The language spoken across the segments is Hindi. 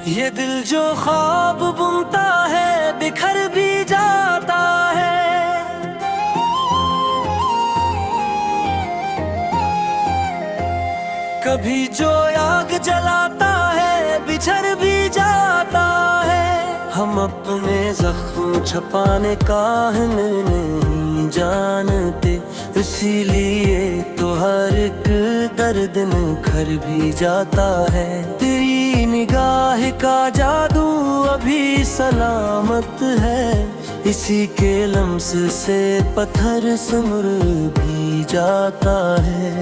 ये दिल जो ख्वाब बुनता है बिखर भी जाता है। कभी जो आग जलाता है बिछड़ भी जाता है। हम अपने जख्म छपाने का नहीं जानते, इसीलिए तो हर एक दर्द निखर भी जाता है। तेरी निगाह का जादू अभी सलामत है, इसी के लम्स से पत्थर सिमर भी जाता है।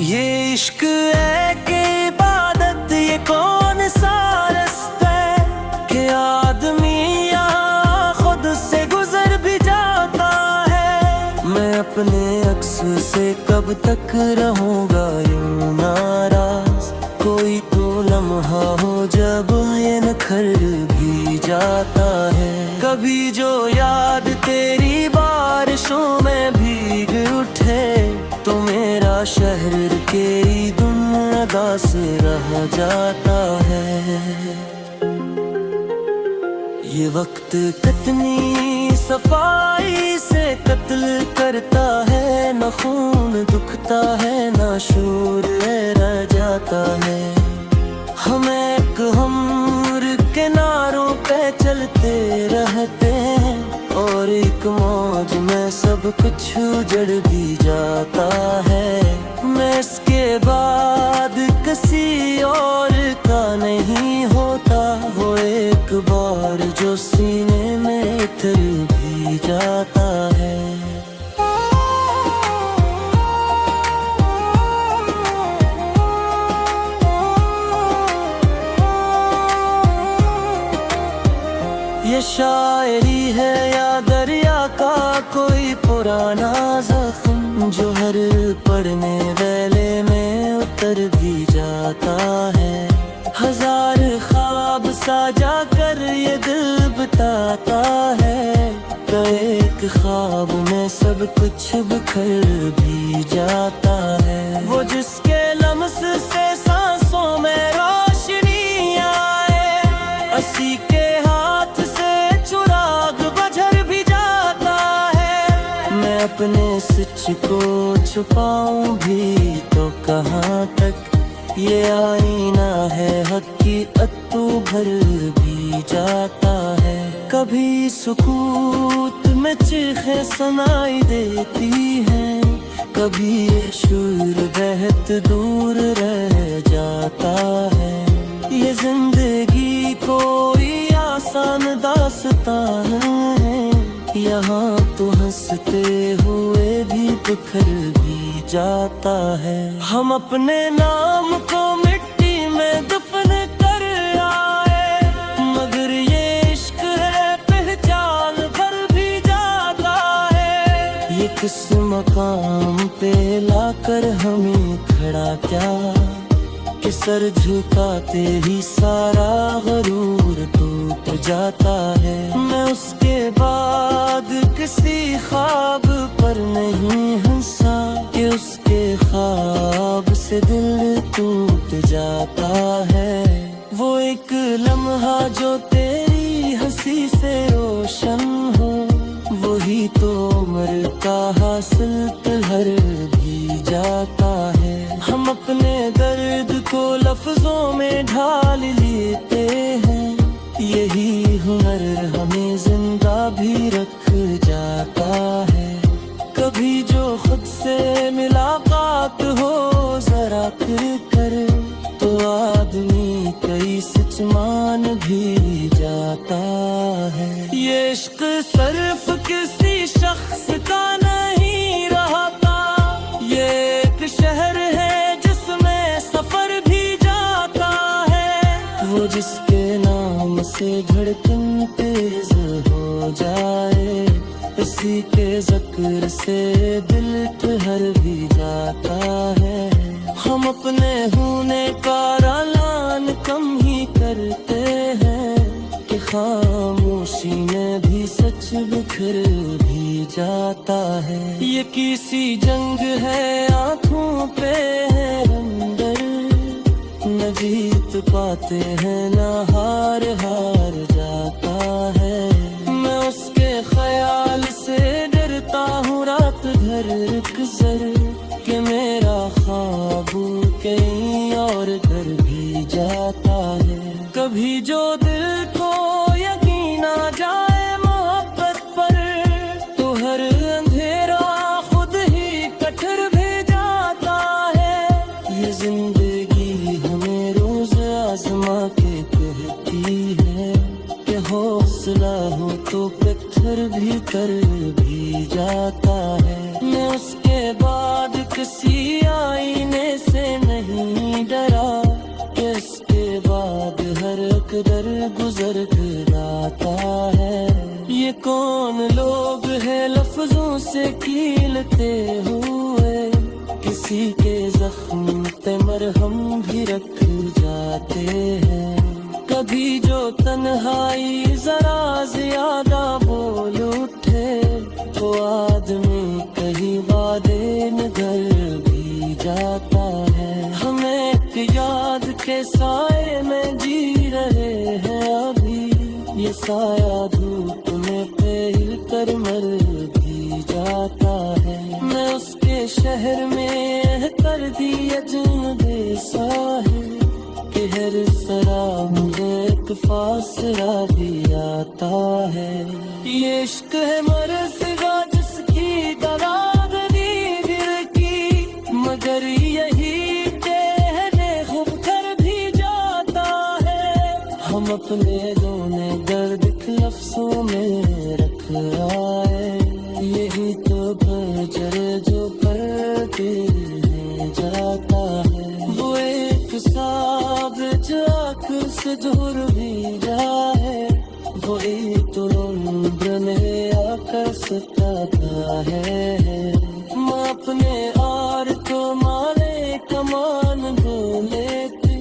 ये इश्क है कि इबादत, ये कौन सा रास्ता है कि आदमी यहाँ खुद से गुजर भी जाता है। मैं अपने अक्स से कब तक रहूँगा यूं नाराज, कोई तो लम्हा हो जब ये नखर भी जाता है। कभी जो याद तेरी बारिशों में भीग उठे, तो मेरा शहर के दुनिया दास रह जाता है। ये वक्त कितनी सफाई से कत्ल करता है, न खून दुखता है न शूर रह जाता है। हम एक उम्र के नारों पे चलते रहते हैं, और एक मौज में सब कुछ उजड़ भी जाता है। मैं इसके बाद किसी और का नहीं होता, वो एक बार जो सीने में उतर भी जाता है। ये शायरी है या दरिया का कोई पुराना जख्म, जो हर पढ़ने वाले में उतर भी जाता है। हजार ख्वाब साजा कर ये दिल बताता है, तो एक ख्वाब में सब कुछ बिखर भी जाता है। वो जिसके लम्स से सांसों में रोशनी आए, असी के हाथ से चुराग बझर भी जाता है। मैं अपने सच को छुपाऊं भी तो कहाँ तक, ये आईना है हकीकत तो भर भी जाता है। कभी सुकूत में चीखें सुनाई देती हैं, कभी ये शूर बहत दूर रह जाता है। ये जिंदगी कोई आसान दास्तान है, यहाँ तो हंसते हुए भी बिखर भी जाता है। हम अपने नाम को मिट्टी में दफन कर आए, मगर ये इश्क है पहचान भर भी जाता है। ये किस मकाम पे लाकर हमें खड़ा क्या, कि सर झुकाते ही सारा गरूर टूट जाता है। मैं उसके बाद किसी ख्वाब पर नहीं हंसा, कि उसके ख्वाब से दिल टूट जाता है। वो एक लम्हा जो तेरी हंसी से रोशन हो, वही तो उम्र का हासिल हर भी जाता है। हम अपने दर्द को लफ्जों में ढाल लेते हैं, यही हुनर हमें जिंदा भी रख जाता है। कभी जो खुद से मुलाकात हो जरा कर, तो आदमी कई सच मान भी जाता है। ये इश्क सिर्फ किसी शख्स का नहीं रहता, ये एक शहर है जिसमें सफर भी जाता है। वो जिसके नाम से धड़कन तेज हो जाए, इसी के जिक्र से दिल ठहर भी जाता है। हम अपने होने का ऐलान कम ही करते हैं, कि खामोशी में भी सच बिखर भी जाता है। ये किसी जंग है आँखों पे है अंदर, न जीत पाते हैं न हार जाता है। मैं उसके ख्याल से डरता हूँ रात भर अक्सर, कि मेरा ख्वाब कहीं और घर भी जाता है। कभी जो दिल को यकीन आ जाए मोहब्बत पर, तो हर अंधेरा खुद ही कठर भी जाता है। ये जिंदगी हमें रोज आजमा के कहती है, कि हौसला हो तो पत्थर भी कर भी जाता है। मैं उसके बाद किसी आईने से नहीं डरा, कि इसके बाद हर अकदर गुजर आता है। ये कौन लोग हैं लफ्जों से कीलते हुए, किसी के जख्म पे मरहम भी रख जाते हैं। कभी जो तन्हाई जरा ज्यादा बोल उठे, तो आदमी कहीं वादे नगर भी जाता है। हम एक याद के साए में जी रहे हैं अभी, ये साया धूप में फैल कर मर भी जाता है। मैं उसके शहर में कर दी अजनबी सा है, कि हर सरा मुझे एक फासला भी आता है। ये इश्क है मरज़गा जिसकी दवा गरीब दिल की, मगर यही कहने खूब कर भी जाता है। हम अपने रोने दर्द के लफ्ज़ों में रख आए, यही तो बजर जो पर दिल जाता है। वो एक साबित आँख से दूर भी जाए, वो एक उम्र में आकर सताता है। मैं अपने आर तो मारे कमान दो लेती,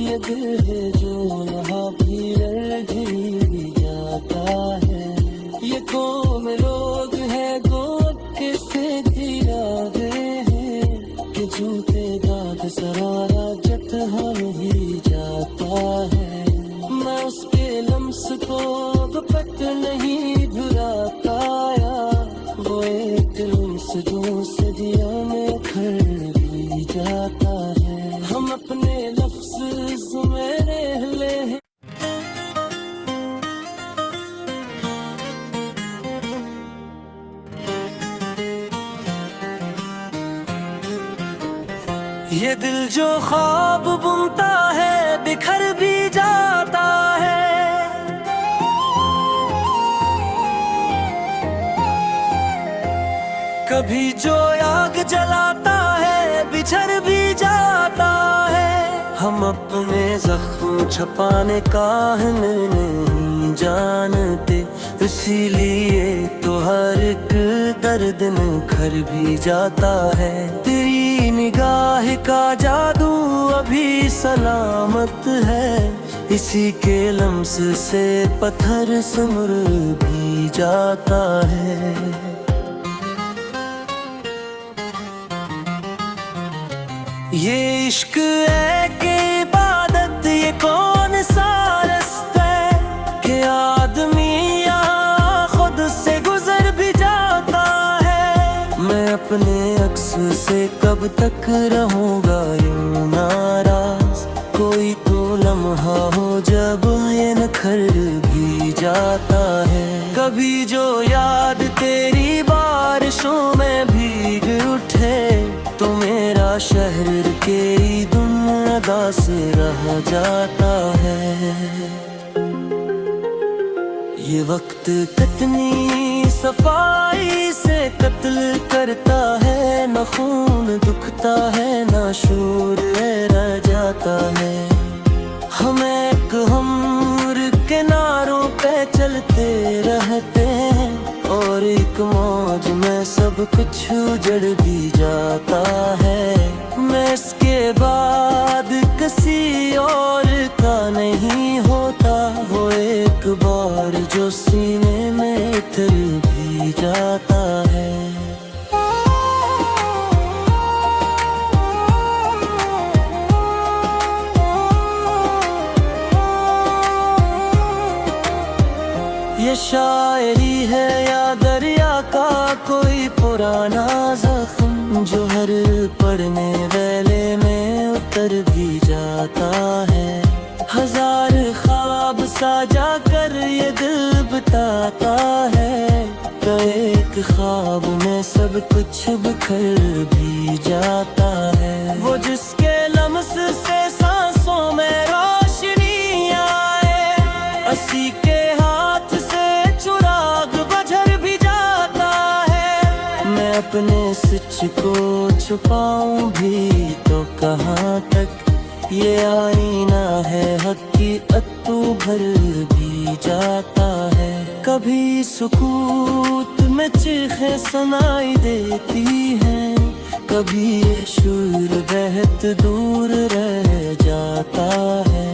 ये दिल है जो यहाँ भी भी जाता है। ये कौन लोग हैं गोद के से गिरावे हैं, कि झूठे दाग सरारा जत हम ही जाता है। मैं उसके लम्स को पत नहीं भुला पाया, वो एक लम्स जो सदिया में खड़ भी जाता है। हम अपने लफ्ज़ में रह ले हैं। ये दिल जो ख्वाब बुनता है बिखर भी जाता है। कभी जो आग जलाता है बिछड़ भी जाता है। हम अपने जख्म छपाने का नहीं जानते, इसीलिए तो हर एक दर्द निखर भी जाता है। तेरी निगाह का जादू अभी सलामत है, इसी के लम्स से पत्थर सिमर भी जाता है। ये इश्क है कि इबादत, ये कौन सा रास्ता है, कि आदमी यहाँ खुद से गुजर भी जाता है। मैं अपने अक्स से कब तक रहूँगा यूं नाराज, कोई तो लम्हा हो जब ये नखर भी जाता है। कभी जो याद तेरी बारिशों में भीग उठे, तो मेरा शहर के दुनिया से रह जाता है। ये वक्त कितनी सफाई से कत्ल करता है, न खून दुखता है न शूर रह जाता है। हम एक उम्र किनारों पे चलते रहते हैं, और एक मौज में सब कुछ उजड़ भी जाता है। मैं इसके बाद किसी और का नहीं होता वो एक बार जो सीने में उतर भी जाता है। ये शायरी है या दरिया का कोई पुराना जख्म जो हर पढ़ने वेले में उतर भी जाता है। हजार ख्वाब साजा कर ये दिल बताता है, तो एक ख्वाब में सब कुछ बिखर भी जाता है। वो जिसके लम्स से सांसों में रोशनी आए, असी के हाथ से चुराग बझर भी जाता है। मैं अपने सच को छुपाऊं भी तो कहाँ तक, ये आईना है हकीकत तू भर भी जाता है। कभी सुकूत में चीखें सुनाई देती हैं, कभी ये शूर बहत दूर रह जाता है।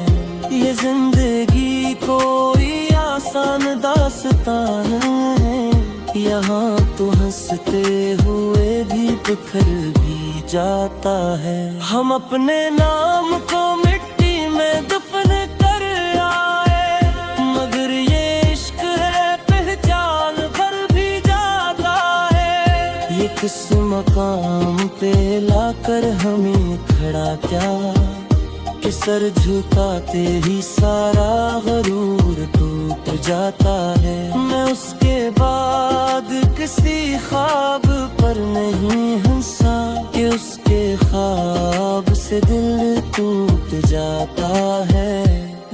ये जिंदगी कोई आसान दास्तान है, यहाँ तो हंसते हुए भी बिखर भी जाता है। हम अपने नाम को मिट्टी में दफन कर आए, मगर ये इश्क है पहचान भर भी जाता है। ये किस मकाम पे लाकर हमें खड़ा क्या, कि सर झुकाते ही सारा गरूर टूट जाता है। मैं उसके बाद किसी ख्वाब पर नहीं हंसा, कि उसके ख्वाब से दिल टूट जाता है।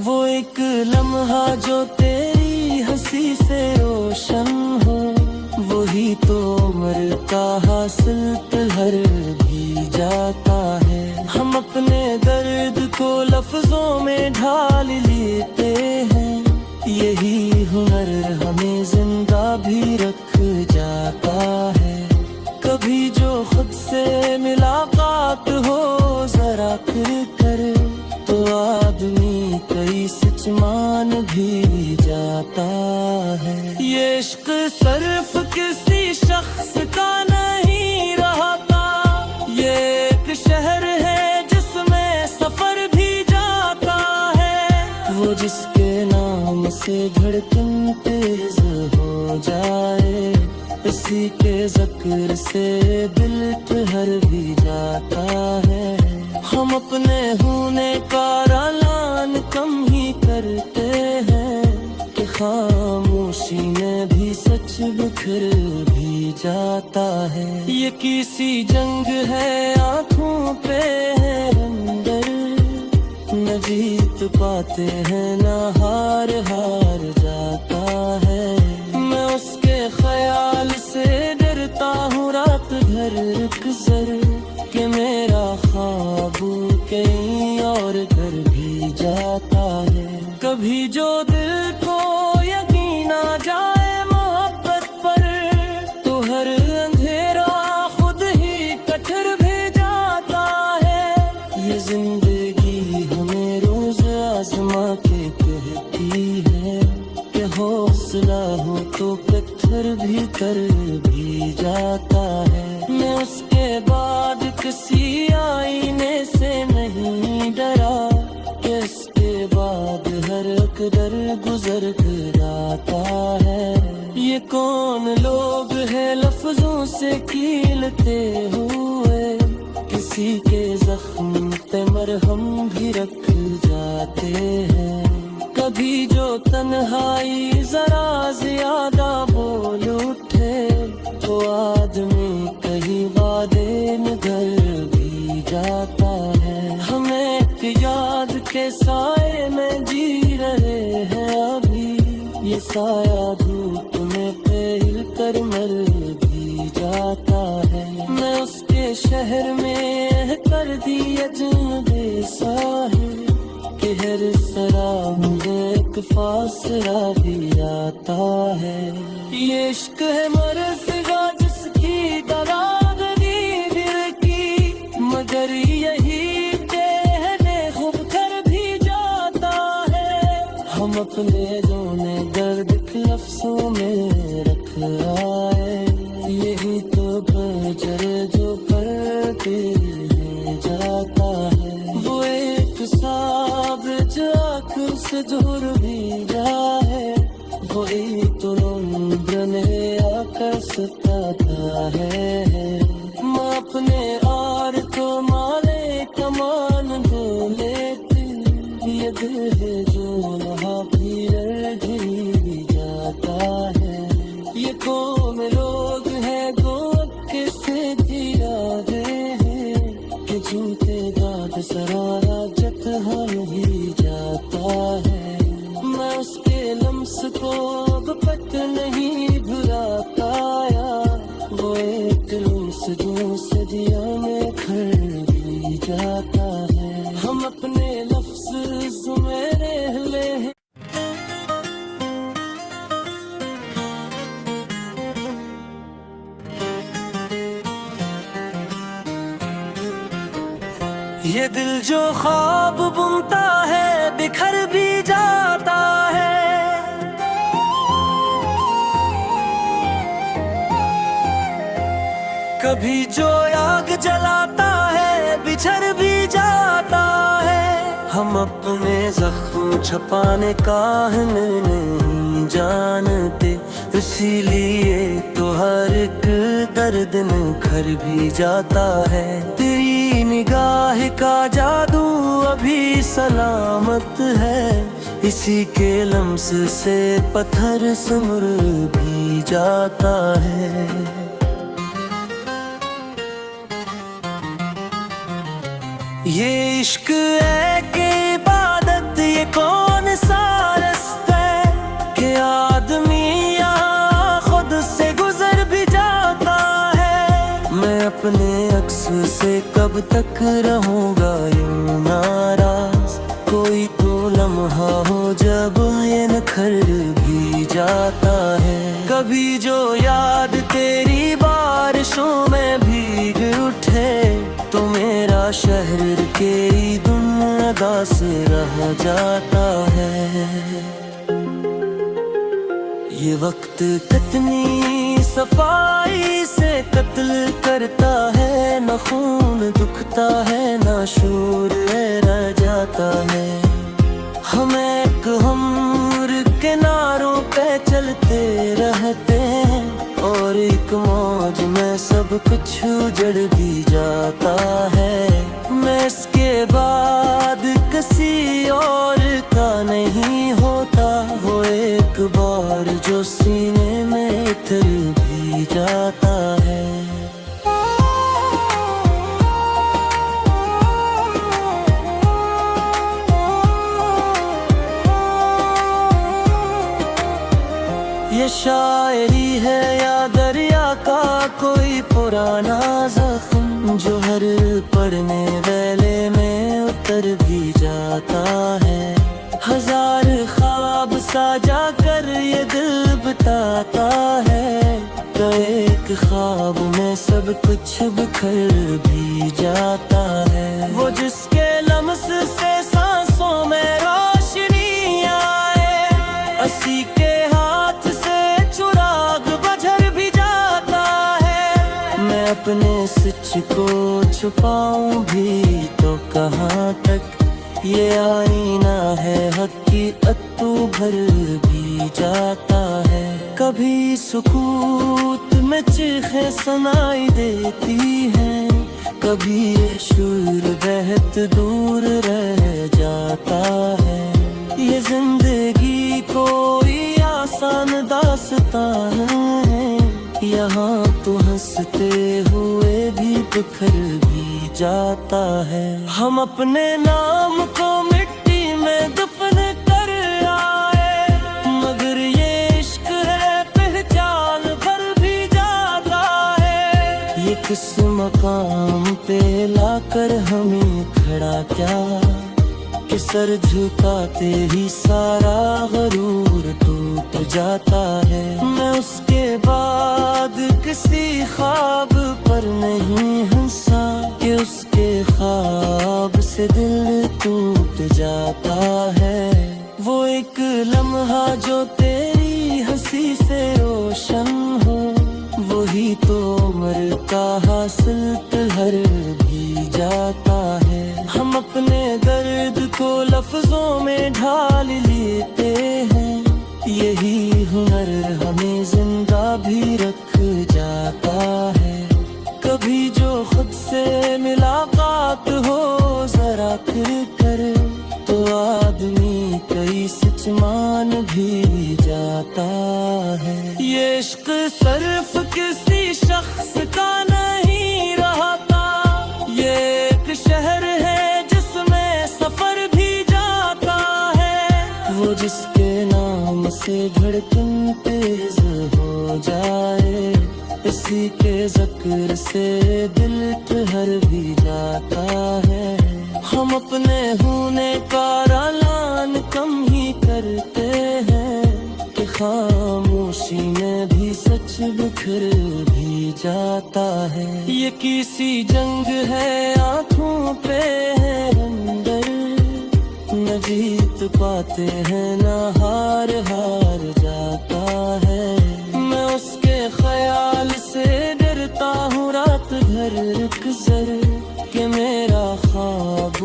वो एक लम्हा जो तेरी हंसी से रोशन हो, वही तो उम्र का हासिल हर भी जाता है। हम अपने दर्द को लफ्जों में ढाल लेते हैं, यही हुनर हमें जिंदा भी रख जाता है। कभी जो खुद से मुलाकात हो जरा कर, तो आदमी कई सच मान भी जाता है। ये इश्क सिर्फ किसी शख्स का नहीं रहता, ये एक शहर है जिसमें सफर भी जाता है। वो जिसके नाम से धड़कन तेज हो जाए, इसी के ज़िक्र से दिल ठहर भी जाता है। हम अपने होने का ऐलान कम ही करते हैं, कि खामोशी में भी सच बिखर भी जाता है। ये किसी जंग है आँखों पे है अंदर, न जीत पाते हैं न हार जाता है। मैं उसके ख्याल से डरता हूँ रात भर गुजर, कि मेरा ख्वाब कहीं और घर भी जाता है। कभी जो दिल को यकीन आ जाए मोहब्बत पर, तो हर अंधेरा खुद ही कठर भी जाता है। ये जिंदगी हमें रोज आजमा के कहती है, कि हौसला हो तो पत्थर भी कर भी जाता है। मैं उसके बाद किसी आईने से नहीं डरा, कि इसके बाद हर अकदर गुजर कर आता है। ये कौन लोग हैं लफ्जों से कीलते हुए, किसी के जख्म पे मरहम भी रख जाते हैं। कभी जो तन्हाई जरा ज्यादा बोल उठे, तो आदमी कहीं वादे में घर भी जाता है। हम एक याद के साए में जी रहे हैं अभी, ये साया धूप में फैल कर मर भी जाता है। मैं उसके शहर में कर दी अजनबी साहिल, कि हर सलाम एक फासला भी आता है। ये इश्क है मरज़गा जिसकी दवा दिल की, मगर यही कहने खूब कर भी जाता हम अपने रोने दर्द के लफ्जों में रख आए। यही तो बजर जो करते जाता है, वो एक साबित आँख से दूर भी जाए। वो एक तो उम्र में आकर सताता है। मैं अपने और तो माले कमान दो लेती, ये दिल है जो वहाँ भी जाता है। ये कौम लोग हैं गो किसे दिया दे हैं, कि झूठे दाद सरारा जत हम ही जाता है। मैं उसके लम्स को अब तक नहीं भुला पाया, वो एक लम्स जो सदियों में खड़ भी जाता है। हम अपने लफ्ज़ में रह ले हैं। ये दिल जो ख्वाब बुनता है बिखर भी जाता है। कभी जो आग जलाता है बिछड़ भी जाता है। हम अपने जख्म छपाने का नहीं जानते, इसीलिए तो हर एक दर्द निखर भी जाता है। तेरी निगाह का जादू अभी सलामत है, इसी के लम्स से पत्थर सुमुर भी जाता है। ये इश्क है कि इबादत, ये कौन सा रास्ता है कि आदमी यहाँ खुद से गुजर भी जाता है। मैं अपने अक्स से कब तक रहूँगा यूं नाराज, कोई तो लम्हा हो जब ये नखर भी जाता है। कभी जो याद तेरी बारिशों में भीग उठे, तो मेरा शहर के दुनिया दास रह जाता है। ये वक्त कितनी सफाई से कत्ल करता है, न खून दुखता है न शूर रह जाता है। हम एक उम्र के नारों पे चलते रहते हैं, और एक मौज में सब कुछ उजड़ भी जाता है। मैं इसके बाद किसी और का नहीं होता, वो एक बार जो सीने में उतर भी जाता है। ये शायरी है या दरिया का कोई पुराना जख्म, जो हर पढ़ने वाले में उतर भी जाता है। हजार ख्वाब साजा कर ये दिल बताता है, तो एक ख्वाब में सब कुछ बिखर भी जाता है। वो जिसके लम्स से सांसों में रोशनी आए, असी के हाथ से चुराग बझर भी जाता है। मैं अपने सच को छुपाऊं भी तो कहाँ तक, ये आईना है हकीकत तो भर भी जाता है। कभी सुकूत में चीखें सुनाई देती हैं, कभी ये शूर बहत दूर रह जाता है। ये जिंदगी कोई आसान दास्तान है, यहाँ तो हंसते हुए भी बिखर भी जाता है। हम अपने नाम को मिट्टी में दफन कर आए, मगर ये इश्क है पहचान भर भी जाता है। ये किस मकाम पे लाकर हमें खड़ा क्या, कि सर झुकाते ही सारा गरूर टूट जाता है। मैं उसके बाद किसी ख्वाब पर नहीं हंसा, कि उसके ख्वाब से दिल टूट जाता है। वो एक लम्हा जो तेरी हंसी से रोशन हो, वही तो उम्र का हासिल हर भी जाता है। हम अपने दर्द को लफ्जों में ढाल लेते हैं, यही हुनर हमें जिंदा भी रख जाता है। कभी जो खुद से मुलाकात हो जरा कर तो आदमी कई सच मान भी जाता है। ये इश्क सिर्फ किसी शख्स का नहीं रहता, ये एक शहर है जिसमें सफर भी जाता है। वो जिसके नाम से धड़कन तेज हो जाए, इसी के ज़िक्र से दिल ठहर भी जाता है। हम अपने होने का ऐलान कम ही करते हैं कि खामोशी में भी सच बिखर भी जाता है। ये किसी जंग है आँखों पे है अंदर, न जीत पाते हैं न हार जाता है। मैं उसके ख्याल से डरता हूँ रात भर अक्सर, कि मेरा ख्वाब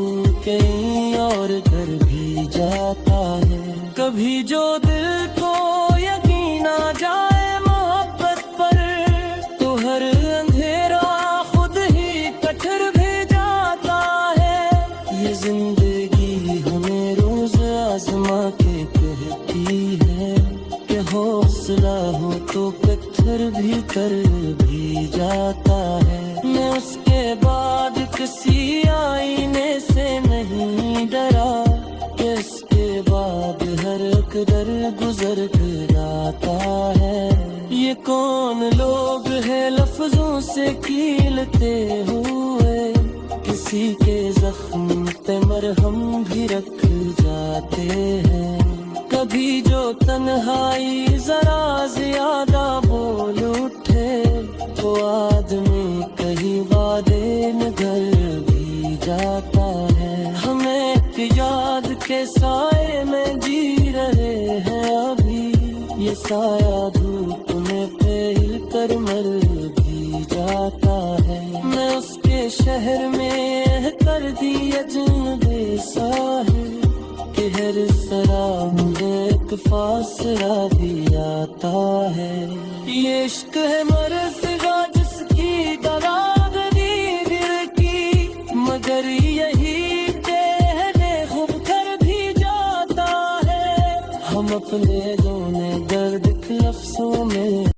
कहीं और घर भी जाता है। कभी जो दिल को यकीन आ जाए मोहब्बत पर, तो हर अंधेरा खुद ही कठर भी जाता है। ये जिंदगी हमें रोज आजमा के कहती है कि हौसला हो तो पत्थर भी कर भी जाता है। मैं उसके बाद किसी आईने से नहीं डरा, कि इसके बाद हर कदर गुजर जाता है। ये कौन लोग हैं लफ्जों से कीलते हुए, किसी के जख्म पे मरहम भी रख जाते हैं। कभी जो तन्हाई जरा ज्यादा बोल उठे, तो आदमी कहीं वादे नगर भी जाता है। हमें एक याद के साए में जी रहे हैं अभी, ये साया धूप में फैल कर मर भी जाता है। मैं उसके शहर में कर दी अजनबी सा है, कि हर सलाम एक फासला भी आता है। ये इश्क है मरज़गा जिसकी दवा गरीब दिल की, मगर यही देहने खुद कर भी जाता है। हम अपने रोने दर्द के अफसों में